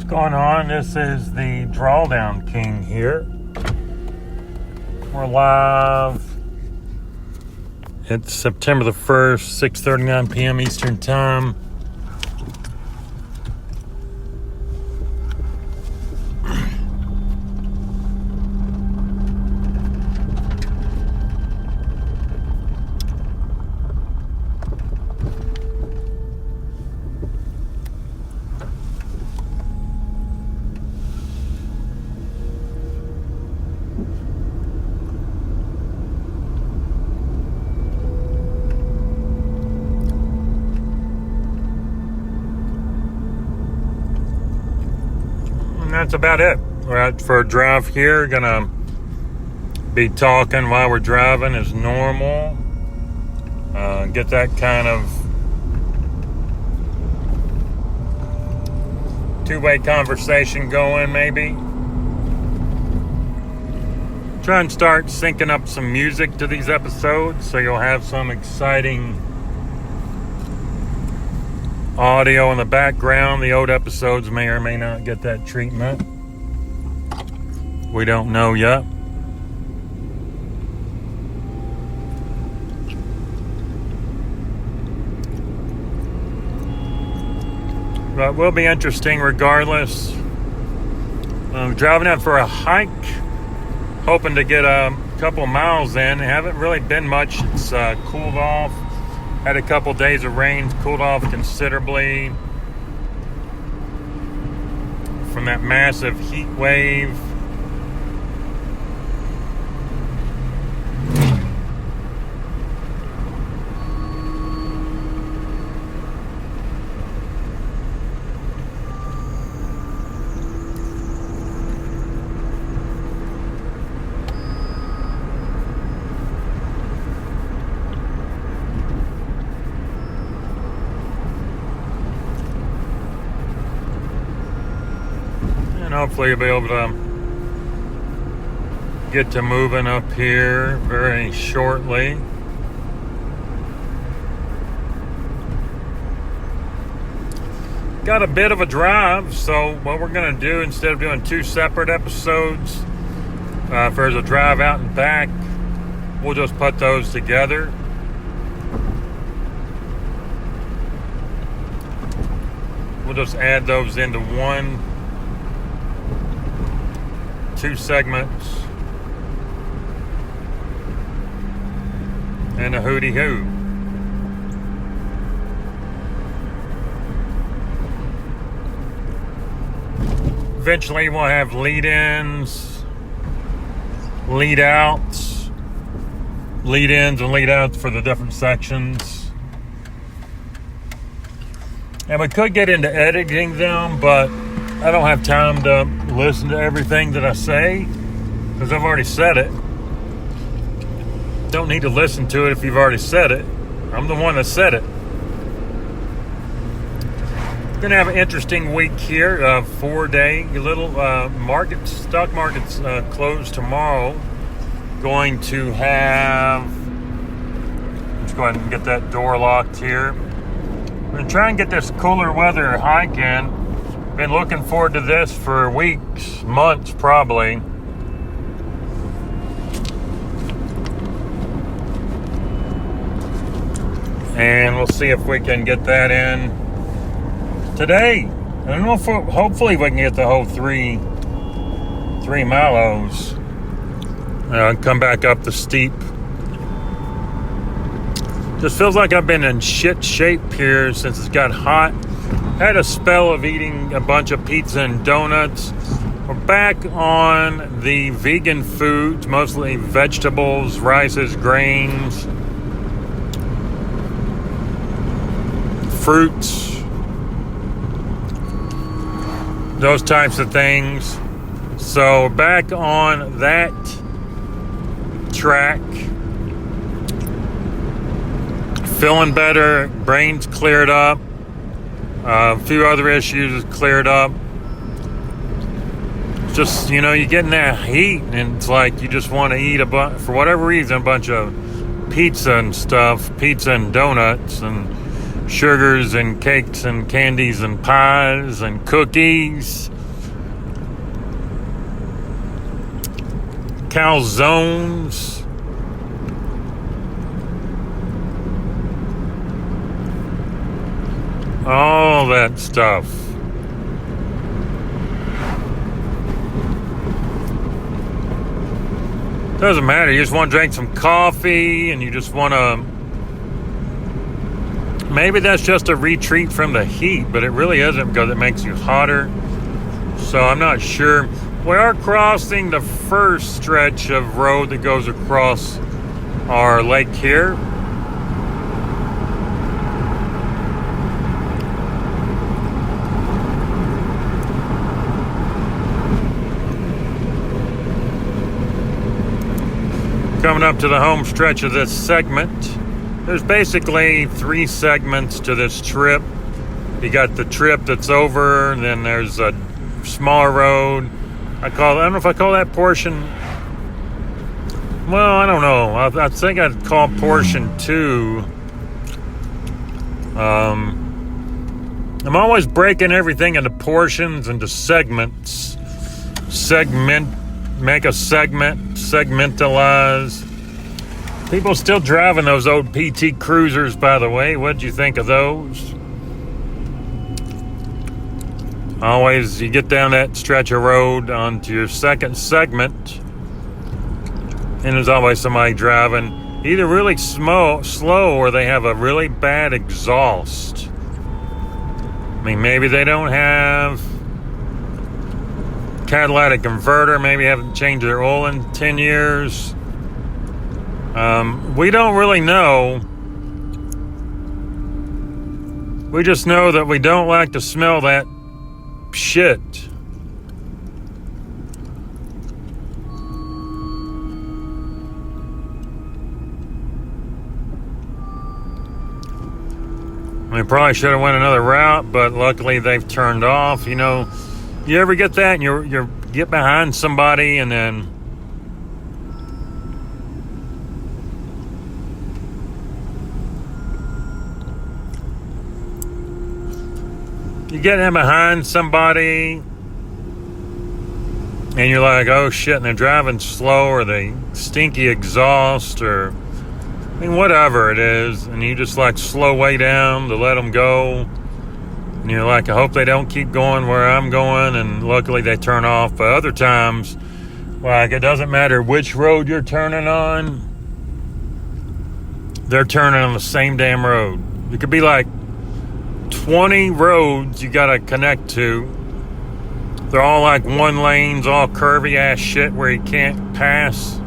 Going on? This is the Drawdown King here. We're live. It's September the 1st, 6:39 p.m. Eastern Time. That's about it. We're out for a drive here. Gonna be talking while we're driving as normal. Get that kind of two-way conversation going, maybe. Try and start syncing up some music to these episodes so you'll have some exciting audio in the background. The old episodes may or may not get that treatment. We don't know yet. But it will be interesting regardless. I'm driving out for a hike, hoping to get a couple miles in. Haven't really been much. It's cooled off. Had a couple days of rain, cooled off considerably from that massive heat wave. Hopefully you'll be able to get to moving up here very shortly. Got a bit of a drive, so what we're going to do, instead of doing two separate episodes, if there's a drive out and back, we'll just put those together. We'll just add those into one. Two segments and a hootie hoo. Eventually we'll have lead-ins, lead-outs, lead-ins and lead-outs for the different sections. And we could get into editing them, but I don't have time to listen to everything that I say because I've already said it. Don't need to listen to it if you've already said it. I'm the one that said it. We're going to have an interesting week here. 4-day little stock markets close tomorrow. Going to have... Let's go ahead and get that door locked here. We're going to try and get this cooler weather hike in. Been looking forward to this for weeks, months probably. And we'll see if we can get that in today. I don't know if hopefully we can get the whole three milos. Come back up the steep. Just feels like I've been in shit shape here since it's got hot. Had a spell of eating a bunch of pizza and donuts. We're back on the vegan foods, mostly vegetables, rices, grains, fruits, those types of things. So back on that track. Feeling better, brain's cleared up. A few other issues cleared up. It's just, you get in that heat and it's like you just want to eat for whatever reason, a bunch of pizza and stuff, pizza and donuts and sugars and cakes and candies and pies and cookies. calzones. All that stuff. Doesn't matter. You just want to drink some coffee and you just want to... Maybe that's just a retreat from the heat, but it really isn't because it makes you hotter. So I'm not sure. We are crossing the first stretch of road that goes across our lake here. Coming up to the home stretch of this segment. There's basically 3 segments to this trip. You got the trip that's over, and then there's a smaller road. I don't know if I call that portion. Well, I don't know. I think I'd call portion 2. I'm always breaking everything into portions, into segments. Make a segment, segmentalize. People still driving those old PT Cruisers, by the way. What'd you think of those? Always, you get down that stretch of road onto your second segment, and there's always somebody driving either really slow or they have a really bad exhaust. I mean, maybe they don't have catalytic converter, maybe haven't changed their oil in 10 years. We don't really know. We just know that we don't like to smell that shit. We probably should have went another route, but luckily they've turned off. You know, you ever get that and you get behind somebody and then you get in behind somebody and you're like, oh shit, and they're driving slow or they stinky exhaust or I mean, whatever it is, and you just like slow way down to let them go. And you're like, I hope they don't keep going where I'm going, and luckily they turn off. But other times, like, it doesn't matter which road you're turning on, they're turning on the same damn road. It could be like 20 roads you gotta connect to. They're all like one lanes, all curvy ass shit where you can't pass.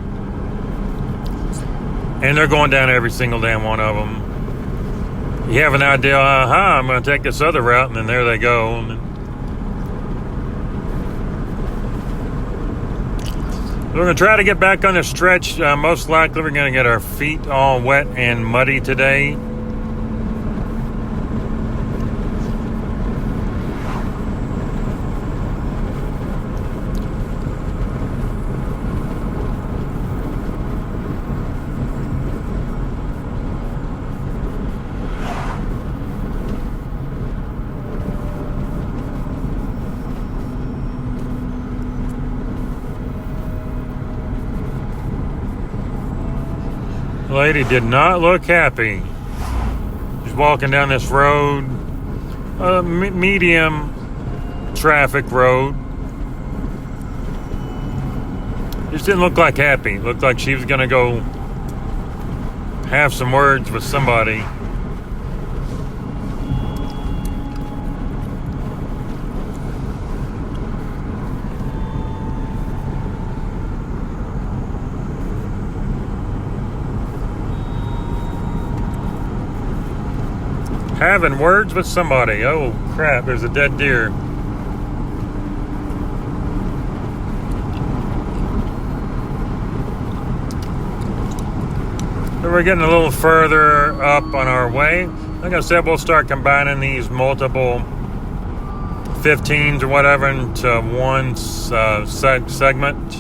And they're going down every single damn one of them. You have an idea, I'm going to take this other route, and then there they go. We're going to try to get back on the stretch. Most likely we're going to get our feet all wet and muddy today. Lady did not look happy. She's walking down this road, a medium traffic road. Just didn't look like happy. Looked like she was going to go have some words with somebody. Having words with somebody. Oh crap, there's a dead deer. So we're getting a little further up on our way. Like I said, we'll start combining these multiple 15s or whatever into one segment.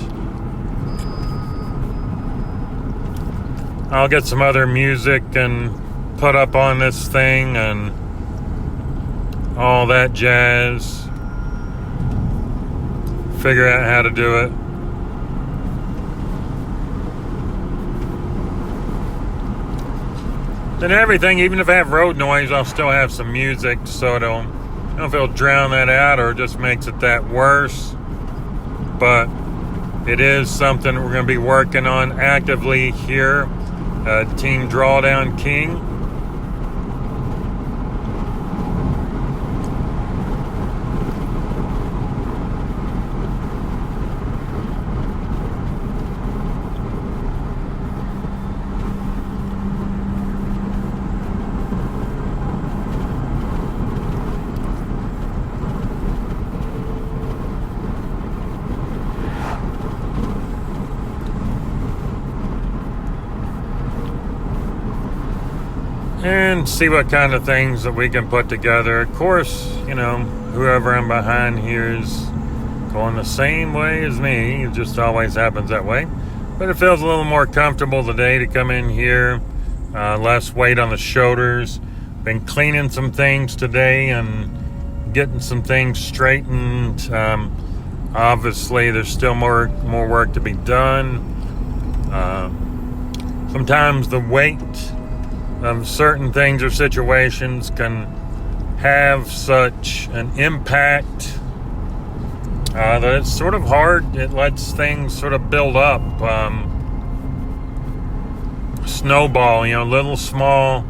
I'll get some other music and put up on this thing and all that jazz. Figure out how to do it. Then everything, even if I have road noise, I'll still have some music, so I don't know if it'll drown that out or just makes it that worse. But it is something we're going to be working on actively here at Team Drawdown King. And see what kind of things that we can put together. Of course, whoever I'm behind here is going the same way as me. It just always happens that way. But it feels a little more comfortable today to come in here. Less weight on the shoulders. Been cleaning some things today and getting some things straightened. Obviously, there's still more work to be done. Sometimes the weight of certain things or situations can have such an impact that it's sort of hard. It lets things sort of build up, snowball. Little small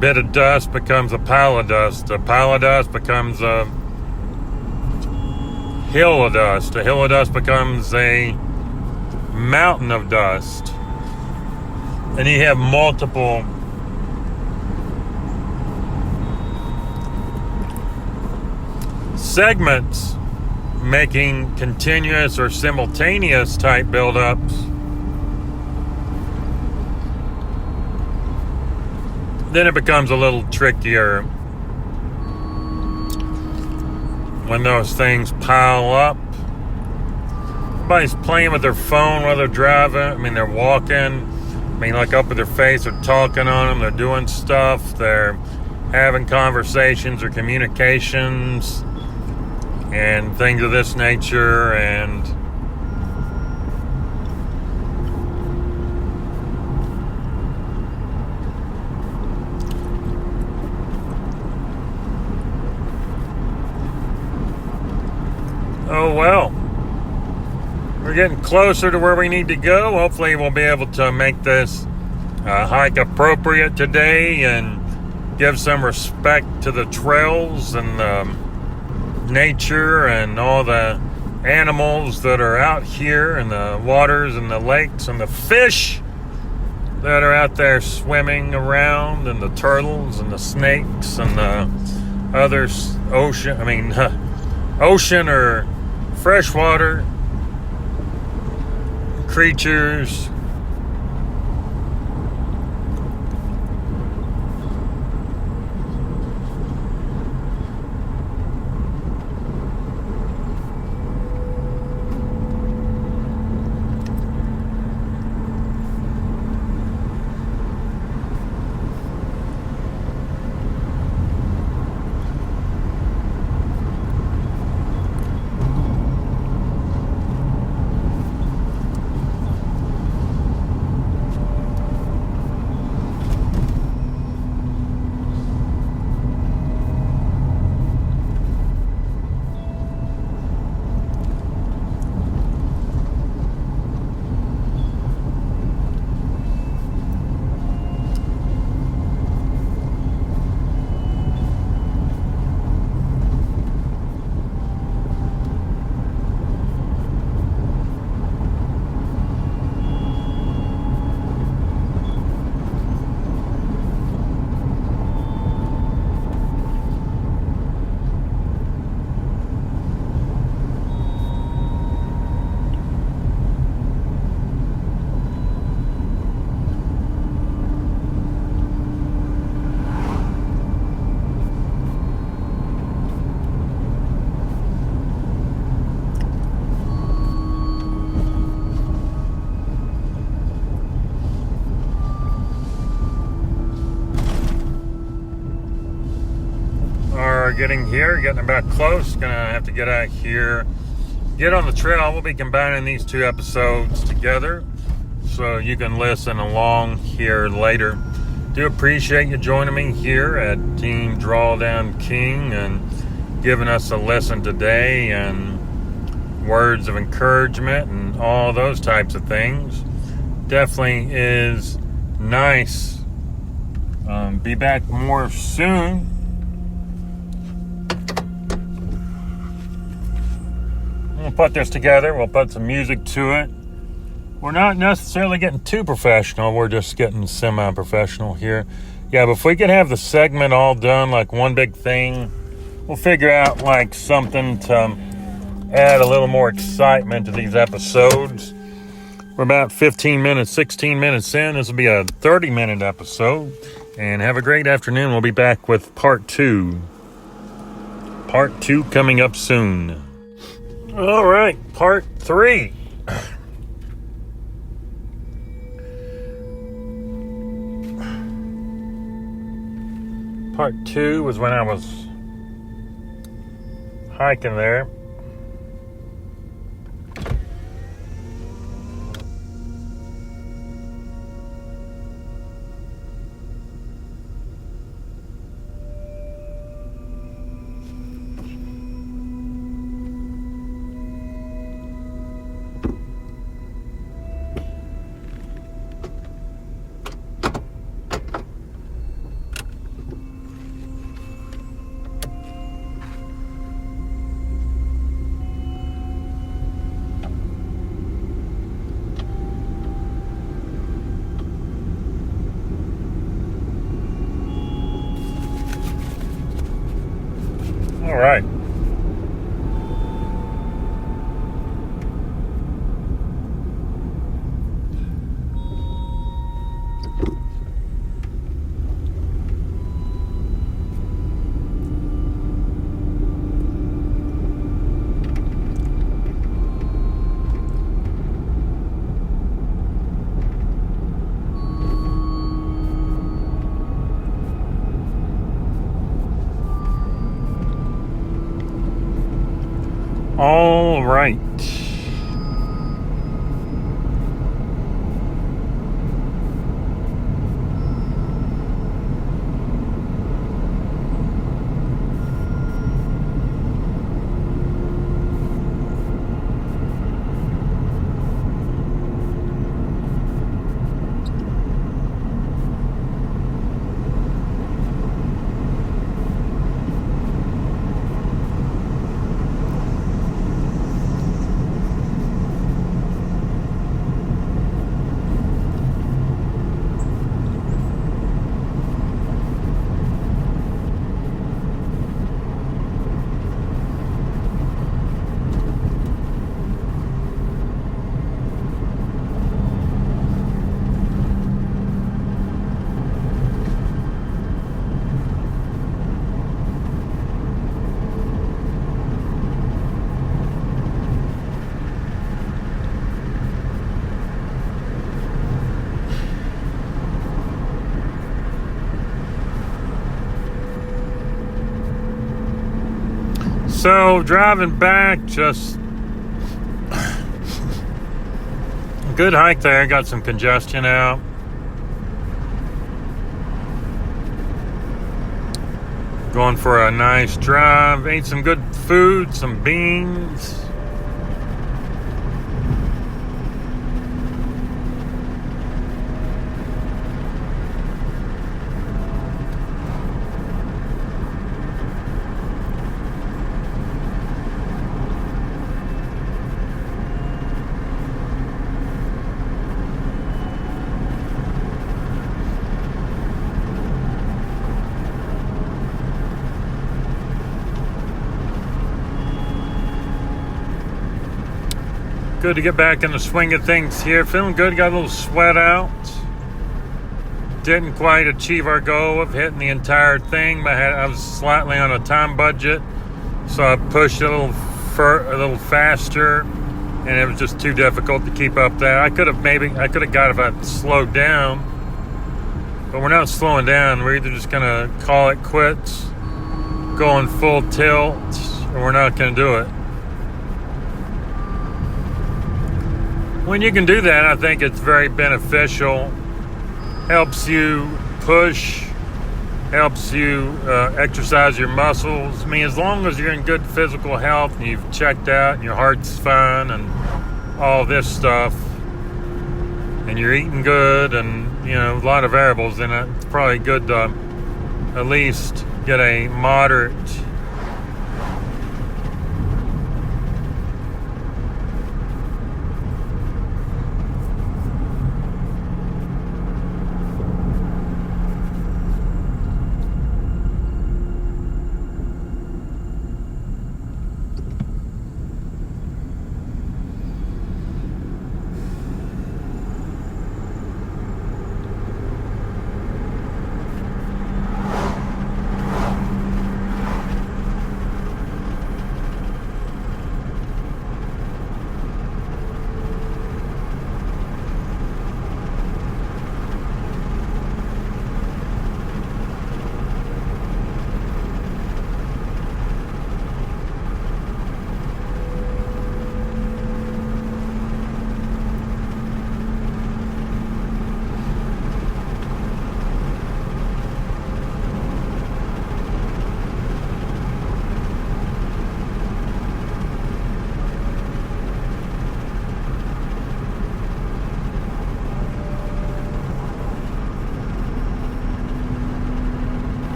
bit of dust becomes a pile of dust. A pile of dust becomes a hill of dust. A hill of dust becomes a mountain of dust. And you have multiple segments making continuous or simultaneous type buildups. Then it becomes a little trickier when those things pile up. Everybody's playing with their phone while they're driving. They're walking. Like up with their face, they're talking on them, they're doing stuff, they're having conversations or communications and things of this nature. And oh well. We're getting closer to where we need to go. Hopefully we'll be able to make this hike appropriate today and give some respect to the trails and the nature and all the animals that are out here and the waters and the lakes and the fish that are out there swimming around and the turtles and the snakes and the other ocean or freshwater creatures. Getting about close. Gonna have to get out here, get on the trail. We'll be combining these two episodes together. so you can listen along here later. Do appreciate you joining me here at Team Drawdown King and giving us a lesson today and words of encouragement and all those types of things. Definitely is nice. Be back more soon. We'll put this together. We'll put some music to it. We're not necessarily getting too professional. We're just getting semi-professional here. Yeah, but if we could have the segment all done, like one big thing, we'll figure out like something to add a little more excitement to these episodes. We're about 16 minutes in. This will be a 30-minute episode. And have a great afternoon. We'll be back with part 2. Part 2 coming up soon. All right, part 3. Part 2 was when I was hiking there. All right. All right. So driving back, just a good hike there. Got some congestion out. Going for a nice drive. Ate some good food, some beans. Good to get back in the swing of things here. Feeling good. Got a little sweat out. Didn't quite achieve our goal of hitting the entire thing. I was slightly on a time budget, so I pushed a little faster, and it was just too difficult to keep up that. I could have got if I slowed down, but we're not slowing down. We're either just gonna call it quits, going full tilt, or we're not gonna do it. when you can do that, I think it's very beneficial. Helps you push, helps you exercise your muscles. I mean, as long as you're in good physical health and you've checked out and your heart's fine and all this stuff, and you're eating good, and a lot of variables in it, it's probably good to at least get a moderate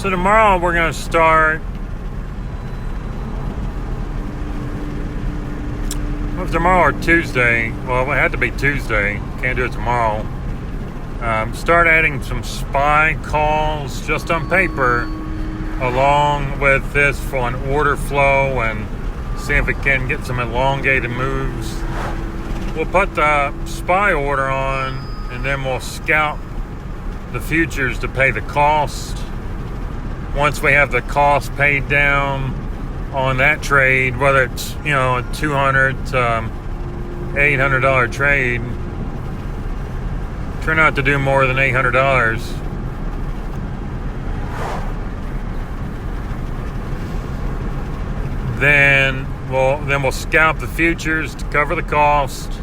So tomorrow we're going to start. Well, tomorrow or Tuesday. Well, it had to be Tuesday. Can't do it tomorrow. Start adding some spy calls just on paper, along with this for an order flow, and see if it can get some elongated moves. We'll put the spy order on, and then we'll scalp the futures to pay the cost. Once we have the cost paid down on that trade, whether it's a $200 to $800 trade, try not to do more than $800. Then we'll scalp the futures to cover the cost,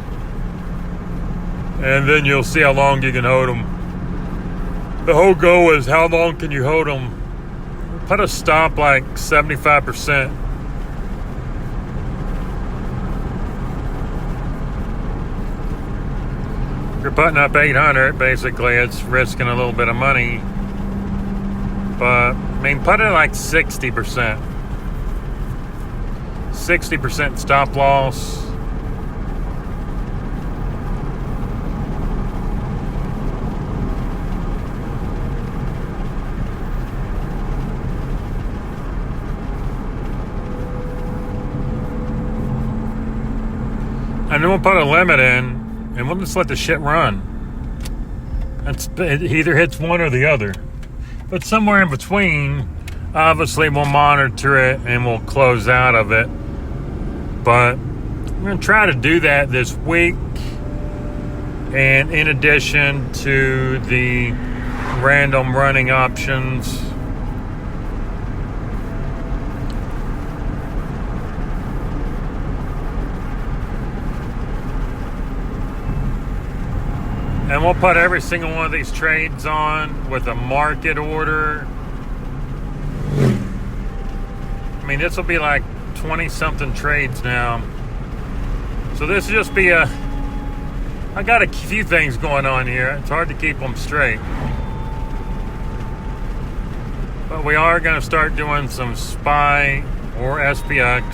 and then you'll see how long you can hold them. The whole goal is how long can you hold them. Put a stop like 75%. If you're putting up 800, basically it's risking a little bit of money. But, put it like 60%. 60% stop loss. And then we'll put a limit in, and we'll just let the shit run. It either hits one or the other. But somewhere in between, obviously we'll monitor it and we'll close out of it. But we're going to try to do that this week. And in addition to the random running options, and we'll put every single one of these trades on with a market order. This will be like 20-something trades now. So this will just be I got a few things going on here. It's hard to keep them straight. But we are going to start doing some SPY or SPX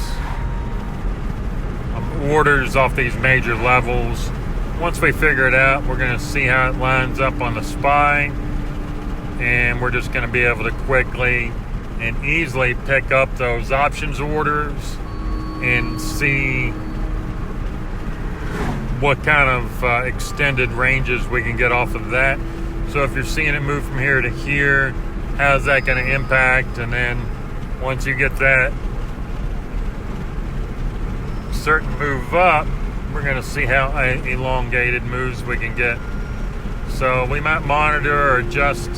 orders off these major levels. Once we figure it out, we're going to see how it lines up on the SPY, and we're just going to be able to quickly and easily pick up those options orders and see what kind of extended ranges we can get off of that. So if you're seeing it move from here to here, how's that going to impact? And then once you get that certain move up, we're going to see how elongated moves we can get. So we might monitor or adjust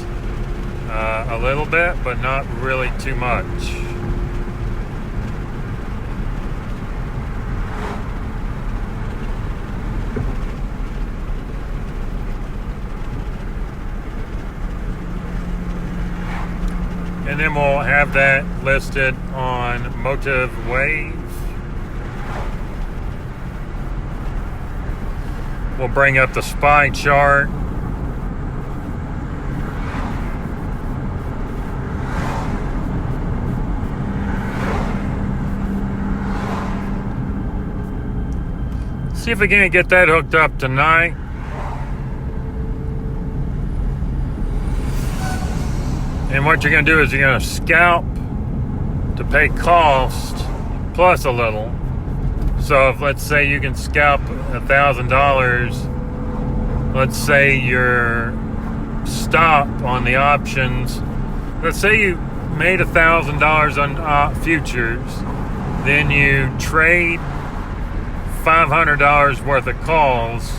a little bit, but not really too much. And then we'll have that listed on Motive Wave. We'll bring up the SPY chart. See if we can get that hooked up tonight. And what you're going to do is you're going to scalp to pay cost plus a little. So if, let's say, you can scalp $1,000, let's say your stop on the options, let's say you made $1,000 on futures, then you trade $500 worth of calls,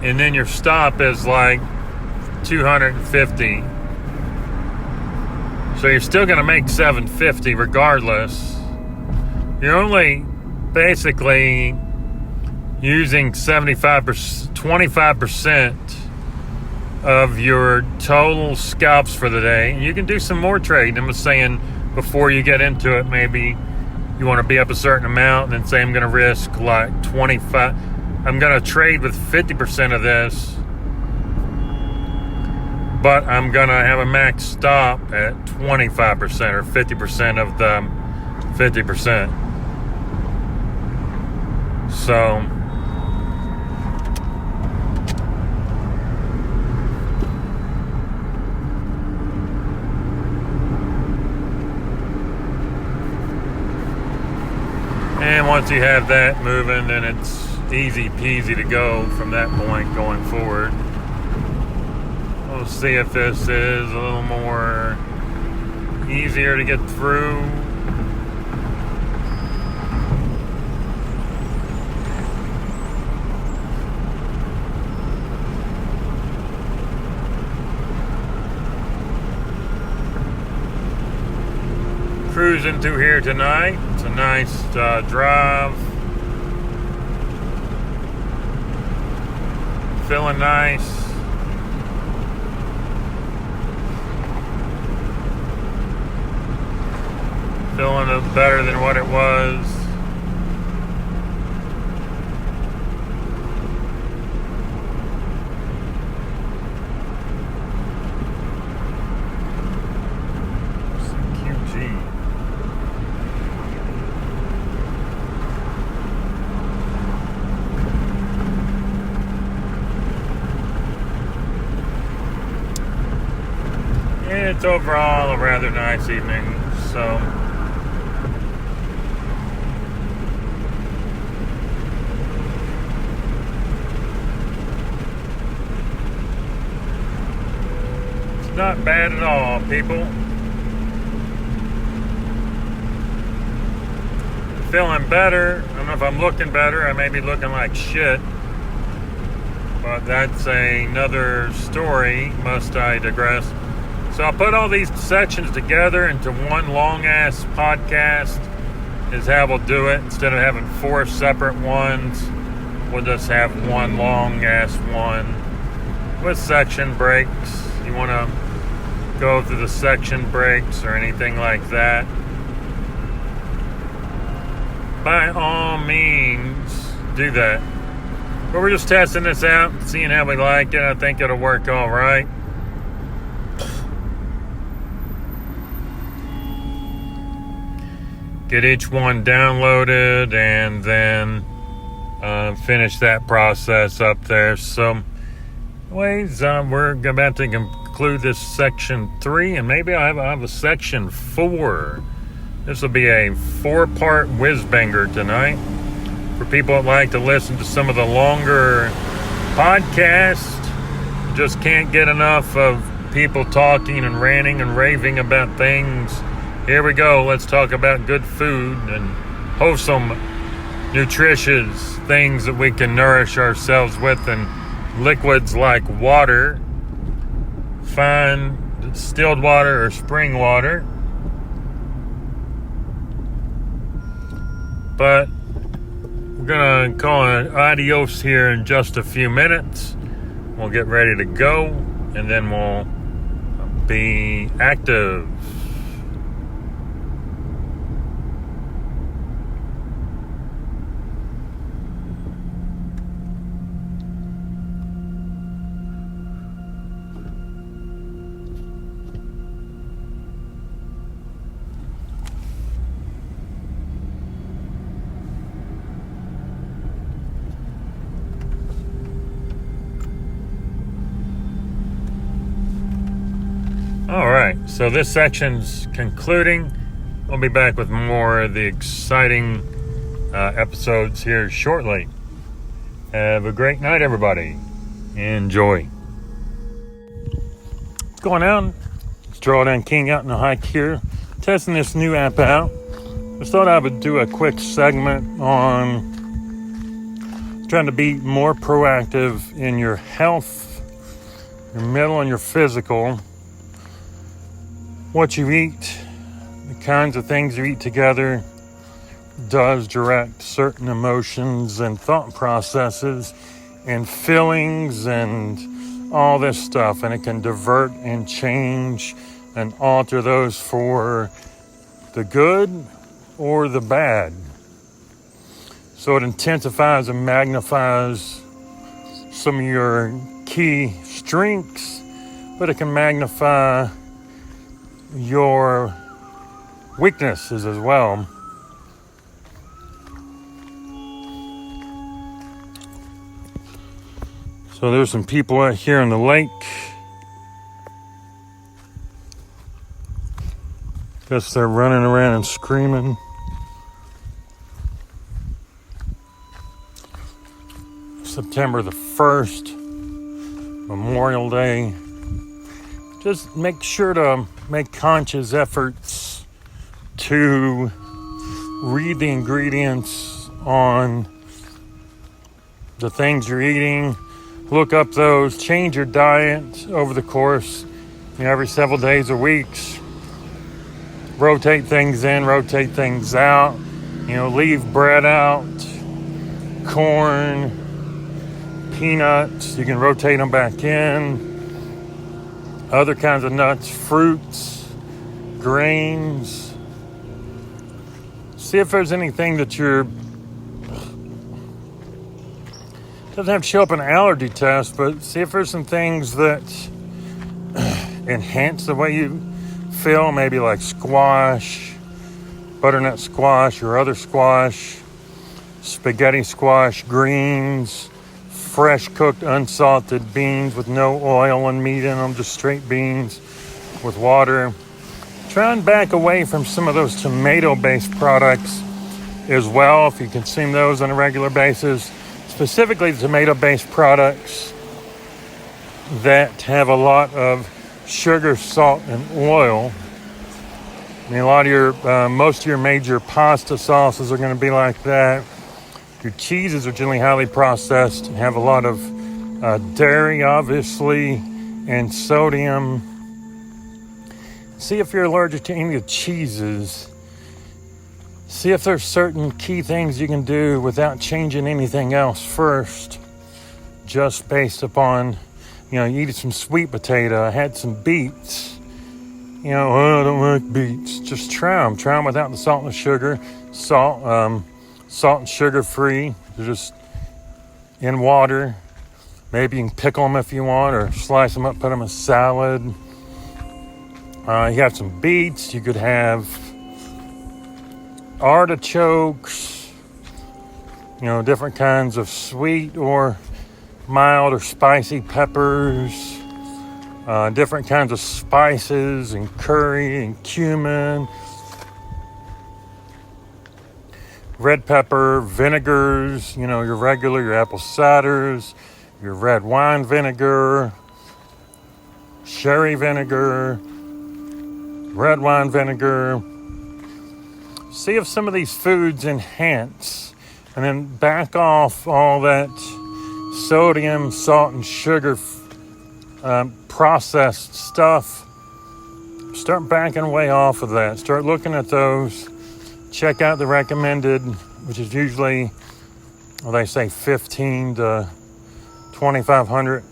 and then your stop is like $250. So you're still going to make $750 regardless. You're only basically using 25% of your total scalps for the day. You can do some more trading. I'm just saying, before you get into it, maybe you want to be up a certain amount and then say, I'm going to risk like 25. I'm going to trade with 50% of this, but I'm going to have a max stop at 25% or 50% of the 50%. So and once you have that moving, then it's easy peasy to go from that point going forward. We'll see if this is a little more easier to get through. Cruising through here tonight. It's a nice drive. Feeling nice. Feeling better than what it was. It's overall a rather nice evening, so it's not bad at all, people. Feeling better. I don't know if I'm looking better. I may be looking like shit, but that's another story. Must I digress? So I'll put all these sections together into one long-ass podcast is how we'll do it. Instead of having 4 separate ones, we'll just have one long-ass one with section breaks. You want to go through the section breaks or anything like that, by all means, do that. But we're just testing this out, seeing how we like it. I think it'll work all right. Get each one downloaded and then finish that process up there. So, anyways, we're about to conclude this section 3, and maybe I'll have a section 4. This will be a 4-part whiz-banger tonight for people that like to listen to some of the longer podcasts. Just can't get enough of people talking and ranting and raving about things. Here we go. Let's talk about good food and wholesome, nutritious things that we can nourish ourselves with, and liquids like water, fine distilled water or spring water. But we're going to call it adios here in just a few minutes. We'll get ready to go, and then we'll be active. All right, so this section's concluding. We'll be back with more of the exciting episodes here shortly. Have a great night, everybody. Enjoy. What's going on? It's Drawdown King out on a hike here, testing this new app out. I thought I would do a quick segment on trying to be more proactive in your health, your mental and your physical. What you eat, the kinds of things you eat together does direct certain emotions and thought processes and feelings and all this stuff, and it can divert and change and alter those for the good or the bad. So it intensifies and magnifies some of your key strengths, but it can magnify your weaknesses as well. So there's some people out here on the lake. Guess they're running around and screaming. September the 1st, Memorial Day. Just make sure to make conscious efforts to read the ingredients on the things you're eating. Look up those, change your diet over the course, every several days or weeks. Rotate things in, rotate things out. Leave bread out, corn, peanuts. You can rotate them back in. Other kinds of nuts, fruits, grains. See if there's anything that doesn't have to show up in an allergy test, but see if there's some things that enhance the way you feel, maybe like squash, butternut squash or other squash, spaghetti squash, greens, fresh cooked unsalted beans with no oil and meat in them, just straight beans with water. Try and back away from some of those tomato-based products as well if you consume those on a regular basis. Specifically tomato-based products that have a lot of sugar, salt, and oil. Most of your major pasta sauces are going to be like that. Your cheeses are generally highly processed and have a lot of dairy, obviously, and sodium. See if you're allergic to any of the cheeses. See if there's certain key things you can do without changing anything else first, just based upon, you eat some sweet potato. I had some beets. I don't like beets. Just try them. Try them without the salt and the sugar. Salt and sugar free. They're just in water. Maybe you can pickle them if you want, or slice them up, put them in salad. You have some beets. You could have artichokes, different kinds of sweet or mild or spicy peppers. different kinds of spices and curry and cumin, red pepper, vinegars, your regular, your apple ciders, your red wine vinegar, sherry vinegar, red wine vinegar. See if some of these foods enhance, and then back off all that sodium, salt, and sugar processed stuff. Start backing way off of that. Start looking at those. Check out the recommended, which is usually, they say 15 to 2,500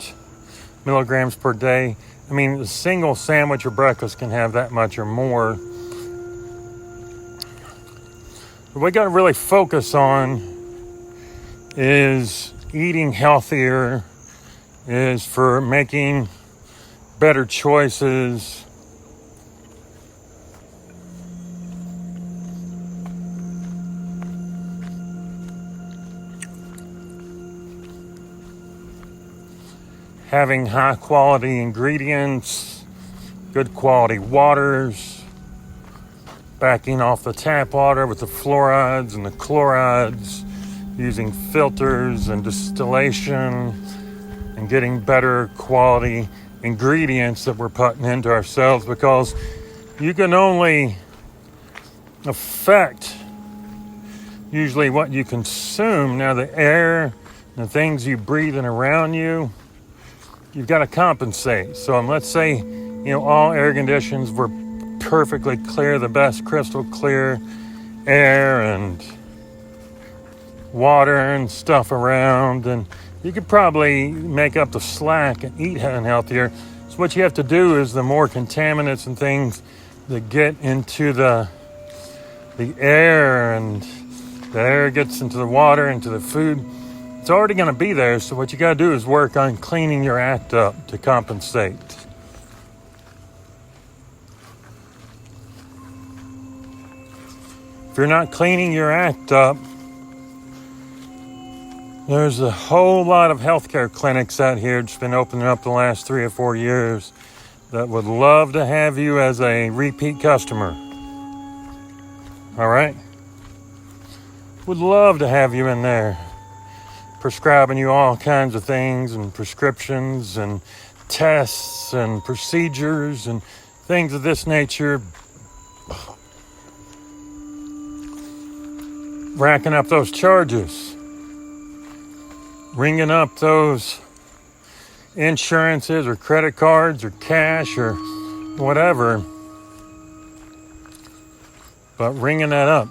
milligrams per day. I mean, a single sandwich or breakfast can have that much or more. What we got to really focus on is eating healthier, is for making better choices. Having high quality ingredients, good quality waters, backing off the tap water with the fluorides and the chlorides, using filters and distillation, and getting better quality ingredients that we're putting into ourselves, because you can only affect usually what you consume. Now, the air, the things you breathe in around you, you've got to compensate. So let's say, all air conditions were perfectly clear, the best crystal clear air and water and stuff around, and you could probably make up the slack and eat healthier. So what you have to do is, the more contaminants and things that get into the air, and the air gets into the water, into the food, it's already going to be there. So what you got to do is work on cleaning your act up to compensate. If you're not cleaning your act up, there's a whole lot of healthcare clinics out here that's been opening up the last 3 or 4 years that would love to have you as a repeat customer. All right? Would love to have you in there, prescribing you all kinds of things and prescriptions and tests and procedures and things of this nature. Racking up those charges, ringing up those insurances or credit cards or cash or whatever, but ringing that up.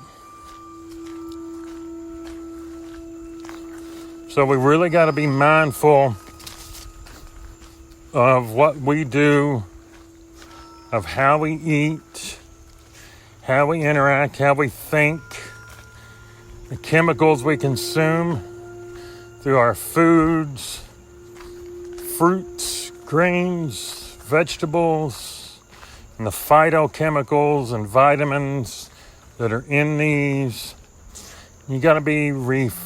So we really got to be mindful of what we do, of how we eat, how we interact, how we think, the chemicals we consume through our foods, fruits, grains, vegetables, and the phytochemicals and vitamins that are in these. You got to be reflexive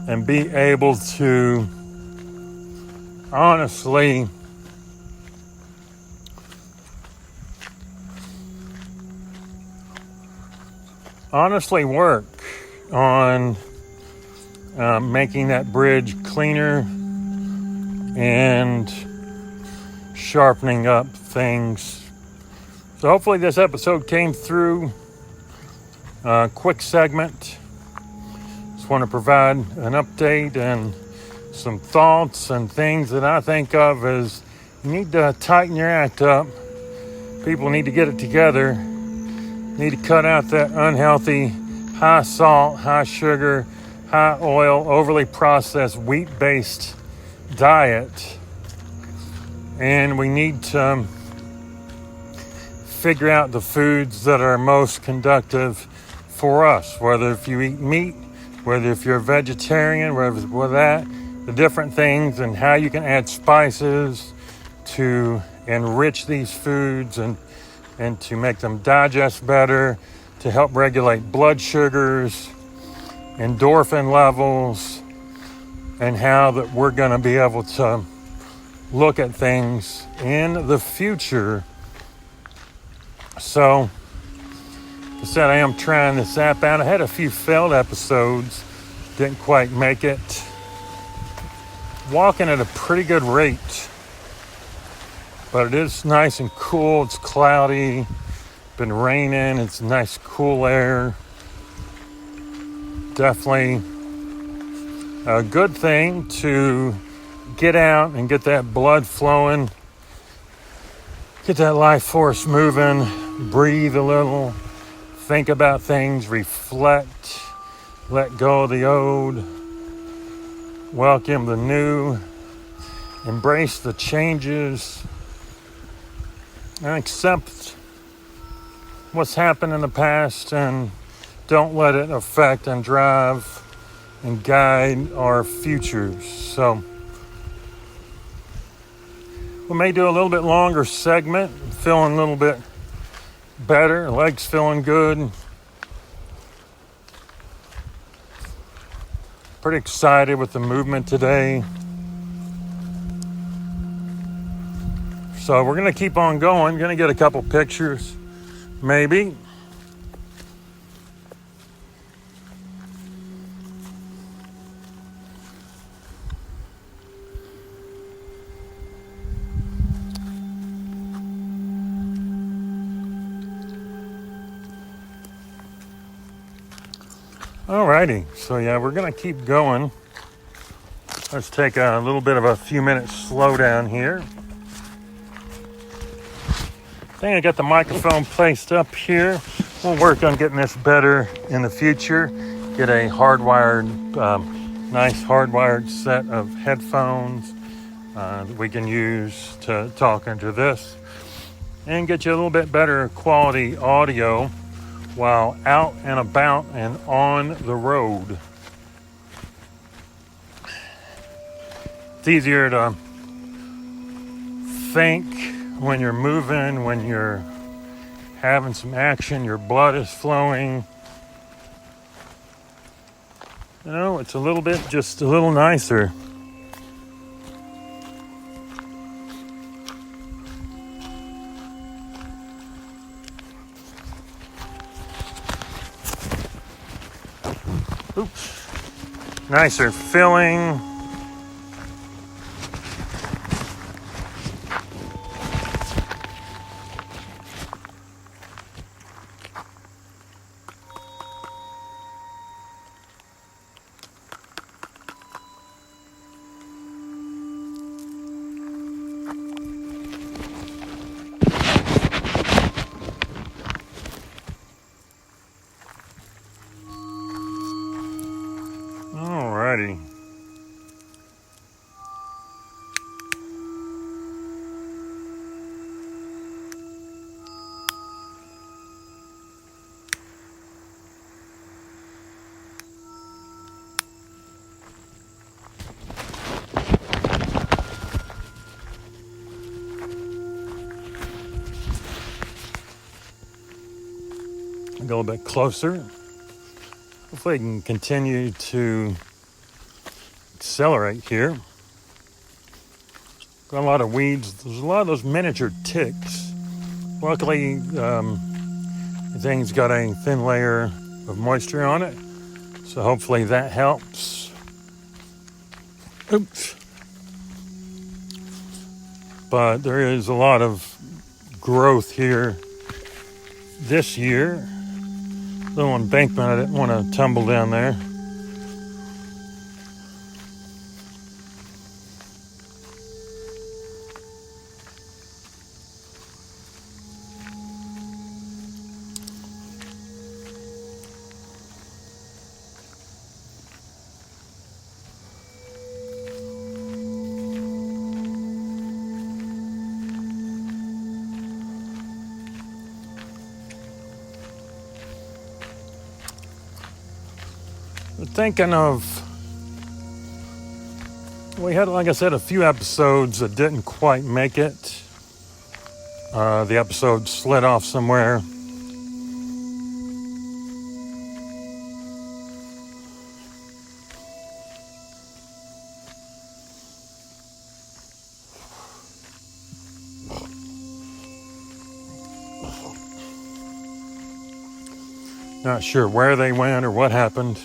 and be able to honestly work on making that bridge cleaner and sharpening up things. So hopefully this episode came through. Quick segment. Just want to provide an update and some thoughts and things that I think of as you need to tighten your act up. People need to get it together. Need to cut out that unhealthy, high salt, high sugar, high oil, overly processed, wheat-based diet. And we need to figure out the foods that are most conductive for us, whether if you eat meat, whether if you're a vegetarian, whether that, the different things, and how you can add spices to enrich these foods and to make them digest better, to help regulate blood sugars, endorphin levels, and how that we're going to be able to look at things in the future. So, like I said, I am trying this app out. I had a few failed episodes, didn't quite make it. Walking at a pretty good rate, but it is nice and cool. It's cloudy, been raining, it's nice cool air. Definitely a good thing to get out and get that blood flowing, get that life force moving, breathe a little, think about things, reflect, let go of the old, welcome the new, embrace the changes, and accept what's happened in the past, and don't let it affect and drive and guide our futures. So we may do a little bit longer segment, feeling a little bit better, legs feeling good. Pretty excited with the movement today. So we're going to keep on going. Going to get a couple pictures, maybe. Alrighty, so yeah, we're gonna keep going. Let's take a little bit of a few minutes slow down here. I think I got the microphone placed up here. We'll work on getting this better in the future. Get a hardwired, nice hardwired set of headphones that we can use to talk into this, and get you a little bit better quality audio while out and about and on the road. It's easier to think when you're moving, when you're having some action, your blood is flowing. You know, it's a little bit, just a little nicer. Oops. Nicer filling. Alrighty. Go a little bit closer. Hopefully I can continue to accelerate here. Got a lot of weeds. There's a lot of those miniature ticks. Luckily, the thing's got a thin layer of moisture on it, so hopefully that helps. Oops. But there is a lot of growth here this year. Little embankment, I didn't want to tumble down there. Thinking of, we had, like I said, a few episodes that didn't quite make it. The episode slid off somewhere. Not sure where they went or what happened.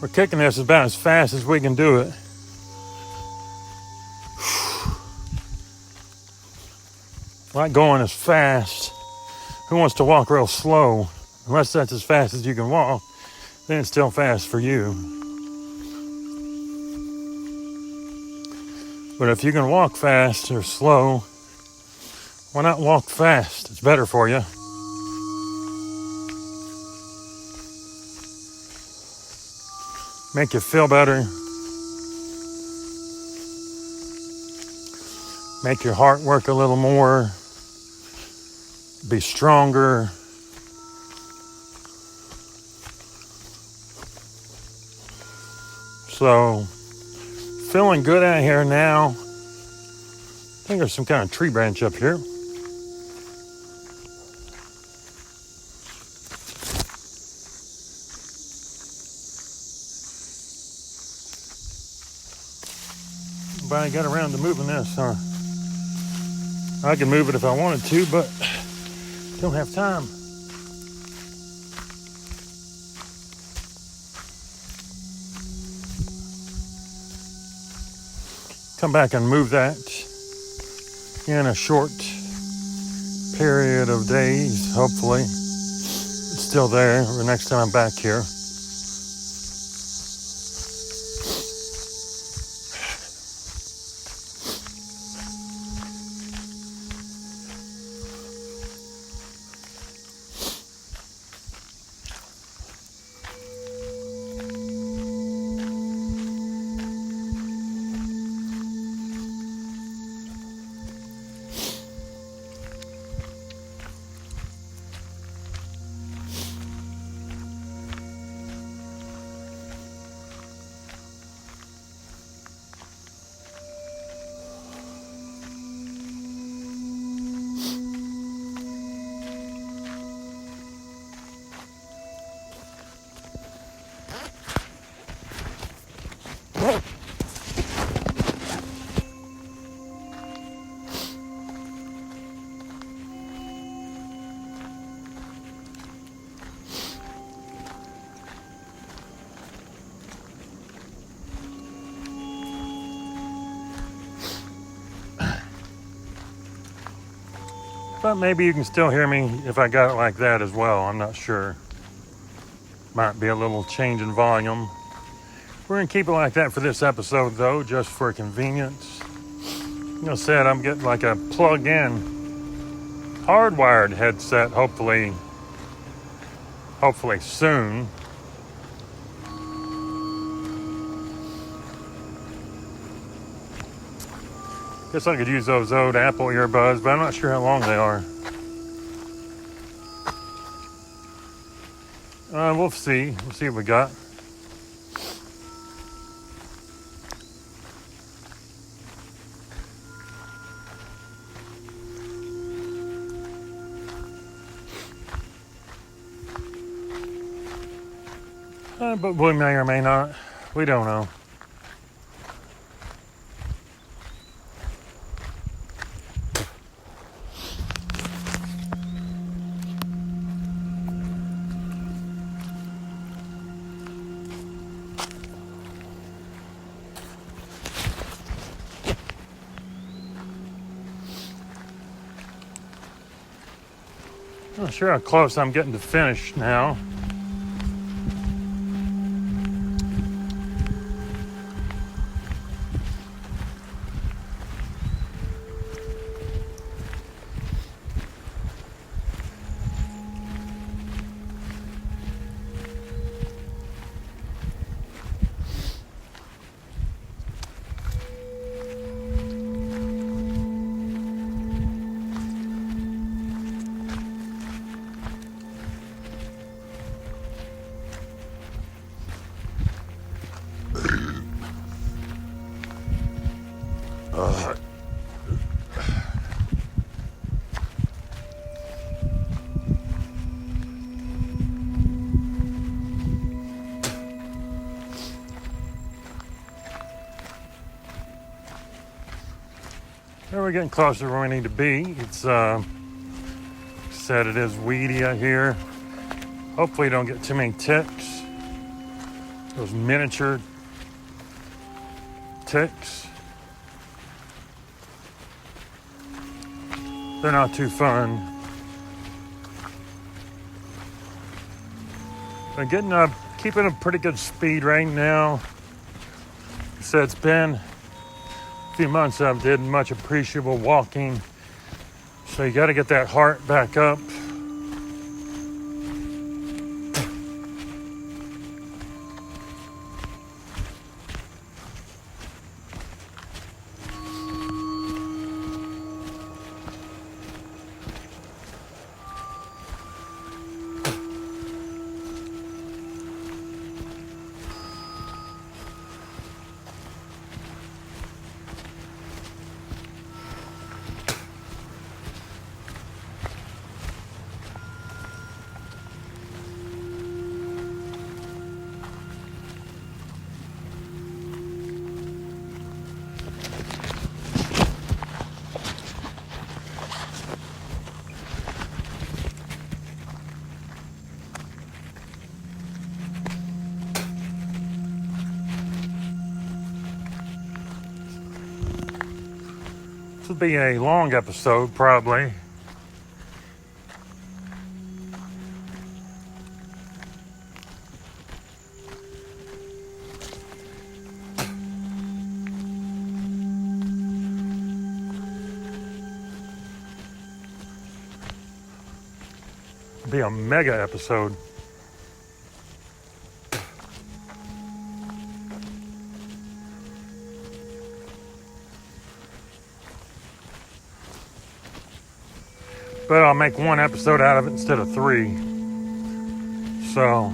We're kicking this about as fast as we can do it. Like going as fast. Who wants to walk real slow? Unless that's as fast as you can walk, then it's still fast for you. But if you can walk fast or slow, why not walk fast? It's better for you. Make you feel better. Make your heart work a little more. Be stronger. So, feeling good out here now. I think there's some kind of tree branch up here. But I got around to moving this, huh? I could move it if I wanted to, but don't have time. Come back and move that in a short period of days, hopefully. It's still there the next time I'm back here. But maybe you can still hear me if I got it like that as well. I'm not sure. Might be a little change in volume. We're going to keep it like that for this episode, though, just for convenience. Like I said, I'm getting like a plug-in hardwired headset, hopefully soon. Guess I could use those old Apple earbuds, but I'm not sure how long they are. We'll see. We'll see what we got. But we may or may not. We don't know. I'm not sure how close I'm getting to finish now. we're getting closer to where we need to be. It's said it is weedy out here. Hopefully don't get too many ticks. Those miniature ticks. They're not too fun. I'm keeping a pretty good speed right now. So it's been a few months I've did much appreciable walking. So you got to get that heart back up. This will be a long episode, probably. It'll be a mega episode. But I'll make one episode out of it instead of 3. So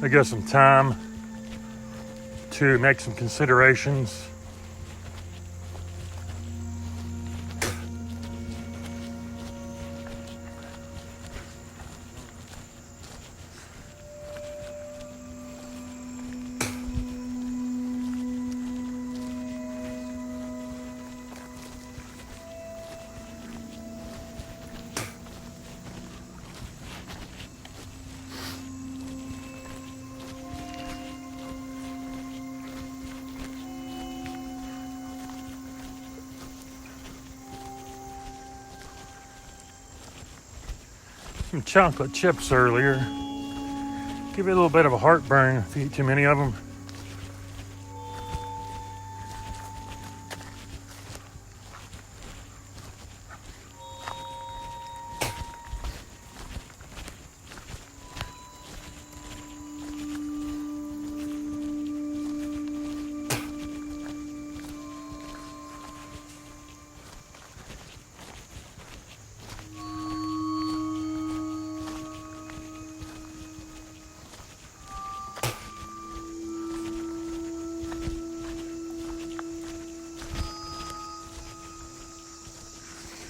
I got some time to make some considerations. Some chocolate chips earlier. Give you a little bit of a heartburn if you eat too many of them.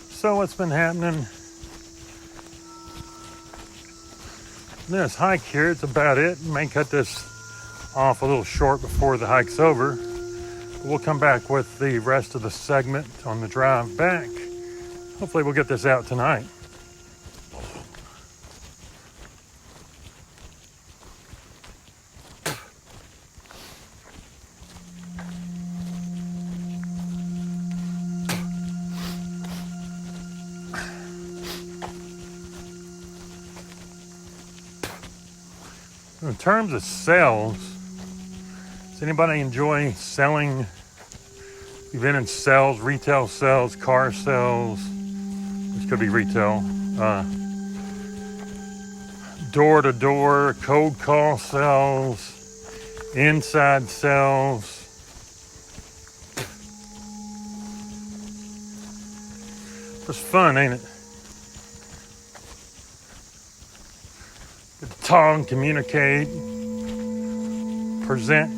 So what's been happening? This hike here, it's about it. May cut this off a little short before the hike's over. But we'll come back with the rest of the segment on the drive back. Hopefully we'll get this out tonight. In terms of sales, does anybody enjoy selling? You've been in sales, retail sales, car sales, which could be retail, door-to-door, cold call sales, inside sales. It's fun, ain't it? Get to talk, communicate, present.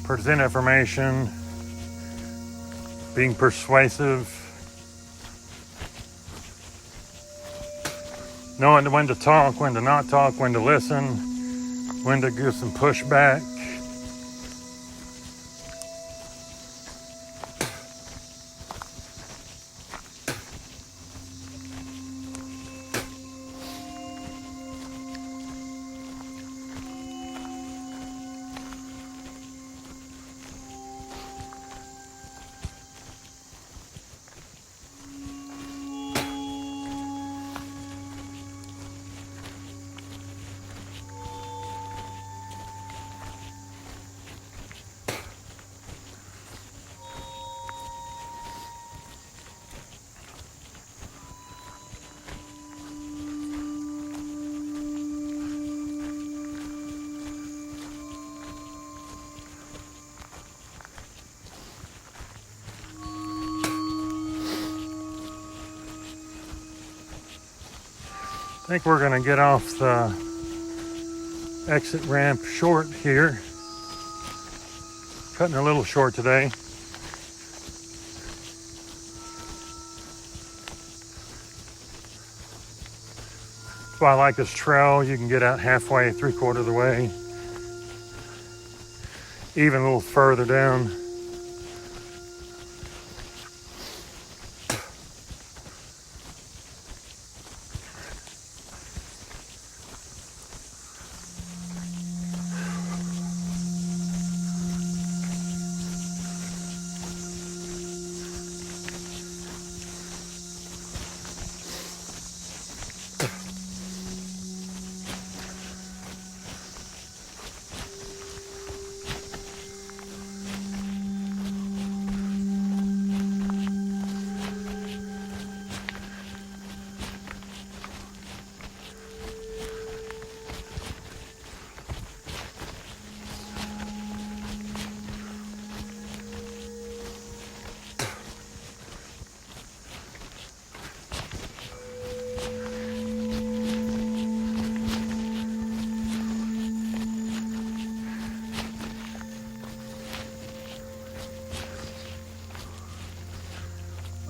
Present information, being persuasive. knowing when to talk, when to not talk, when to listen, when to give some pushback. I think we're going to get off the exit ramp short here. Cutting a little short today. That's why I like this trail. You can get out halfway, 3/4 of the way. Even a little further down.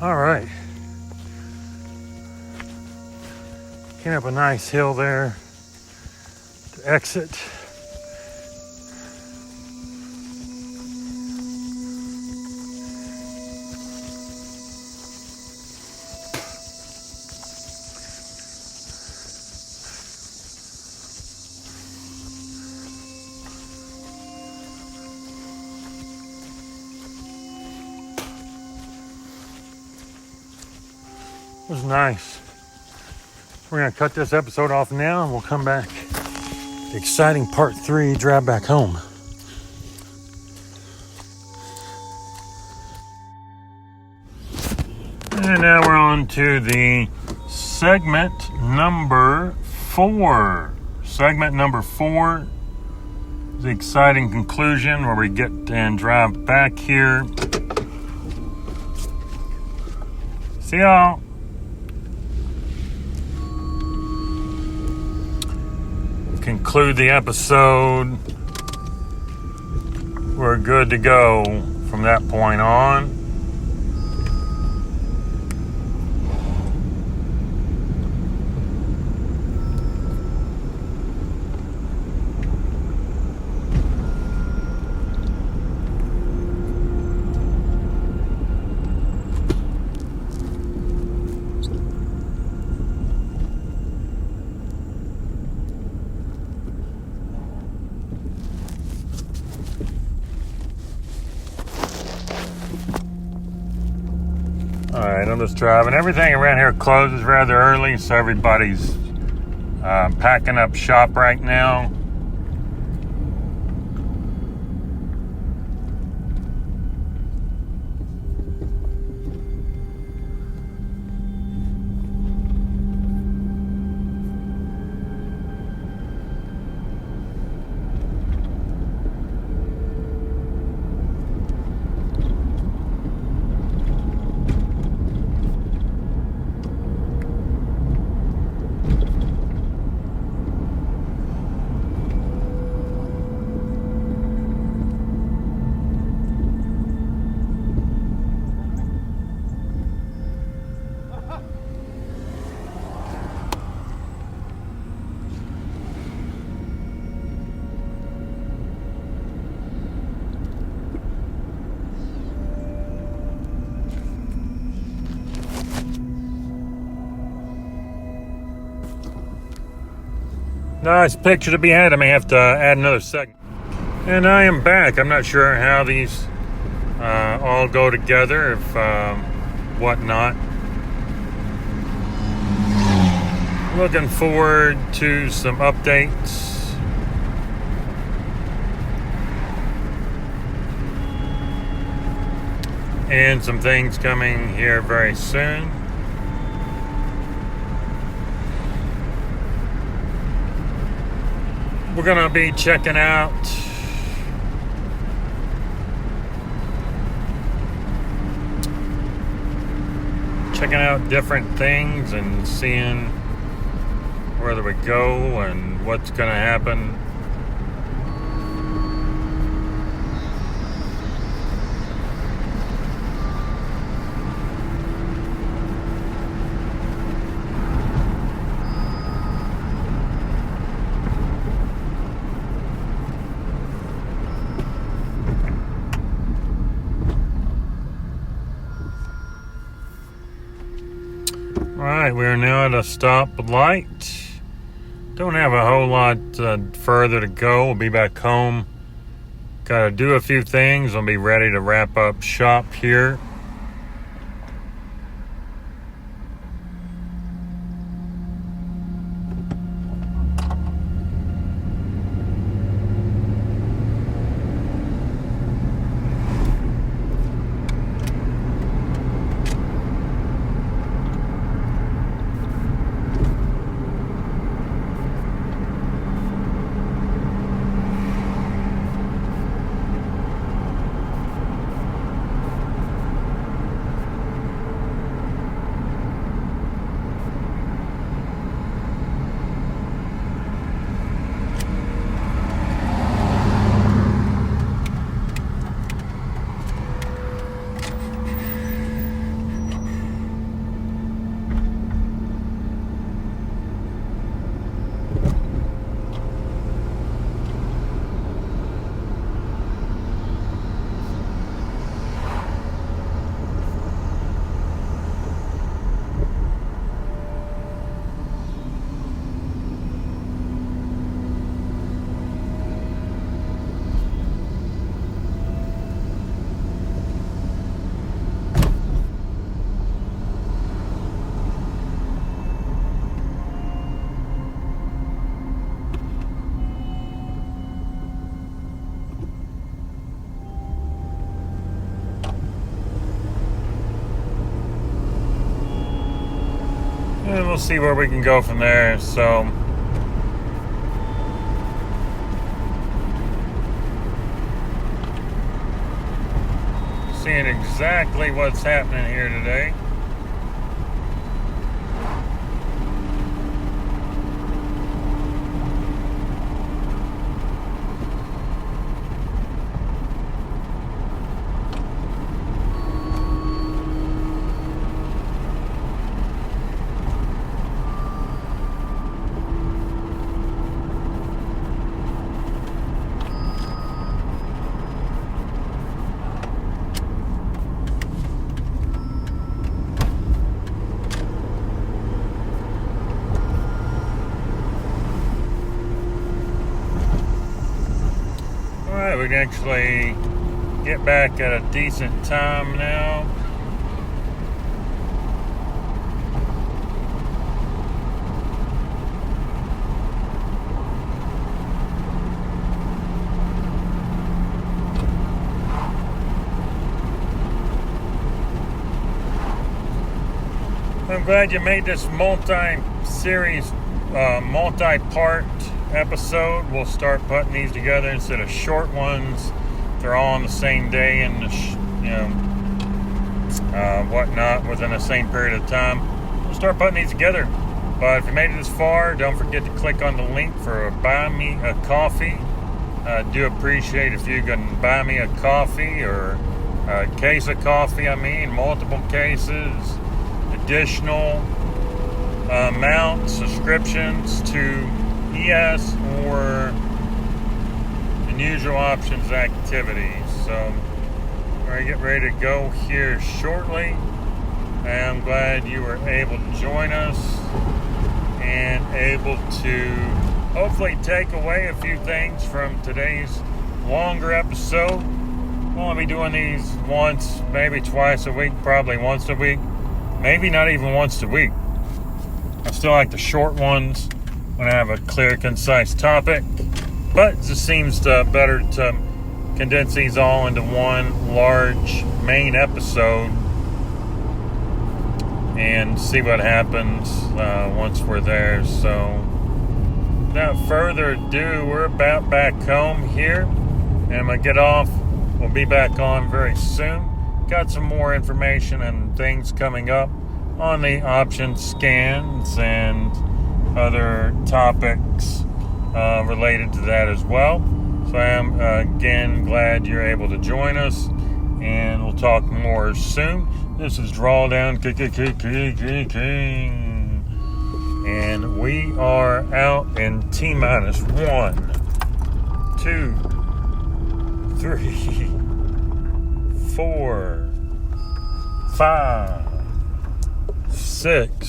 All right. Came up a nice hill there to exit. It was nice. We're going to cut this episode off now and we'll come back. The exciting part 3, drive back home. And now we're on to the segment number 4. Segment number 4 is the exciting conclusion where we get and drive back here. See y'all. Conclude the episode. We're good to go from that point on. Alright, I'm just driving. Everything around here closes rather early, so everybody's packing up shop right now. Nice picture to be had. I may have to add another segment. And I am back. I'm not sure how these all go together, if whatnot. Looking forward to some updates. And some things coming here very soon. We're going to be checking out different things and seeing where we go and what's going to happen. Alright, we are now at a stoplight. Don't have a whole lot further to go. We'll be back home. Gotta do a few things. I'll be ready to wrap up shop here. And we'll see where we can go from there. So seeing exactly what's happening here today. Alright, we can actually get back at a decent time now. I'm glad you made this multi-series, multi-part episode. We'll start putting these together instead of short ones. They're all on the same day and whatnot within the same period of time. We'll start putting these together. But if you made it this far, don't forget to click on the link for Buy Me a Coffee. I do appreciate if you can buy me a coffee or a case of coffee. Multiple cases, additional amount subscriptions to ES or unusual options activities. So we're going to get ready to go here shortly. I'm glad you were able to join us and able to hopefully take away a few things from today's longer episode. We'll only be doing these once, maybe twice a week, probably once a week, maybe not even once a week. I still like the short ones when I have a clear, concise topic, but it just seems better to condense these all into one large main episode and see what happens once we're there. So without further ado, we're about back home here, and I'm going to get off. We'll be back on very soon. Got some more information and things coming up on the option scans and other topics related to that as well. So I am again glad you're able to join us, and we'll talk more soon. This is Drawdown King, and we are out in T-minus 1, 2, 3, 4, 5, 6.